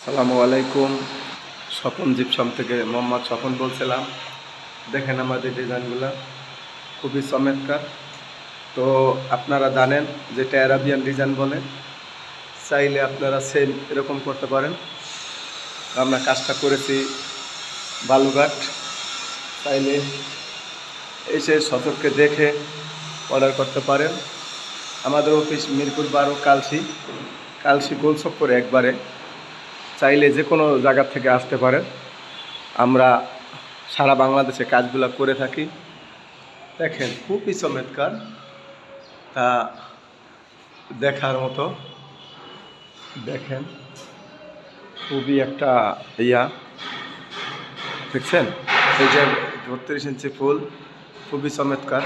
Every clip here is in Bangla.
আসসালামু আলাইকুম। স্বপন জিপসাম থেকে মোহাম্মদ স্বপন বলছিলাম। দেখেন আমাদের ডিজাইনগুলো খুবই চমৎকার। তো আপনারা জানেন যেটা অ্যারাবিয়ান ডিজাইন বলে, চাইলে আপনারা সেম এরকম করতে পারেন। আমরা কাজটা করেছি বালুঘাট, চাইলে এসে সচক্ষে দেখে অর্ডার করতে পারেন। আমাদের অফিস মিরপুর 12 কালসি গোল চক্করে একবারে। চাইলে যে কোনো জায়গা থেকে আসতে পারেন। আমরা সারা বাংলাদেশে কাজগুলো করে থাকি। দেখেন খুবই চমৎকার, তা দেখার মতো। দেখেন খুবই একটা দেখছেন, এই যে 32 ইঞ্চি ফুল, খুবই চমৎকার।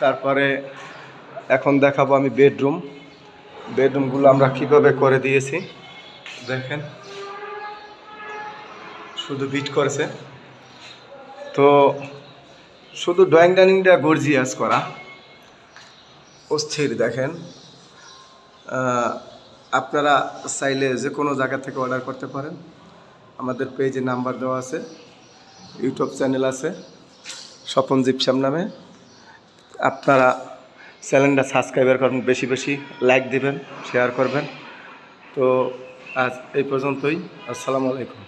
তারপরে এখন দেখাবো আমি বেডরুমগুলো আমরা কিভাবে করে দিয়েছি। দেখেন শুধু বিট করেছে, তো শুধু ড্রয়িং ডাইনিংটা গর্জিয়াস করা অস্থির। দেখেন আপনারা চাইলে যে কোনো জায়গা থেকে অর্ডার করতে পারেন। আমাদের পেজে নাম্বার দেওয়া আছে, ইউটিউব চ্যানেল আছে স্বপন জিপসাম নামে। আপনারা চ্যানেলটা সাবস্ক্রাইবার করবেন, বেশি বেশি লাইক দিবেন, শেয়ার করবেন। তো আজ এই পর্যন্তই। আসসালামু আলাইকুম।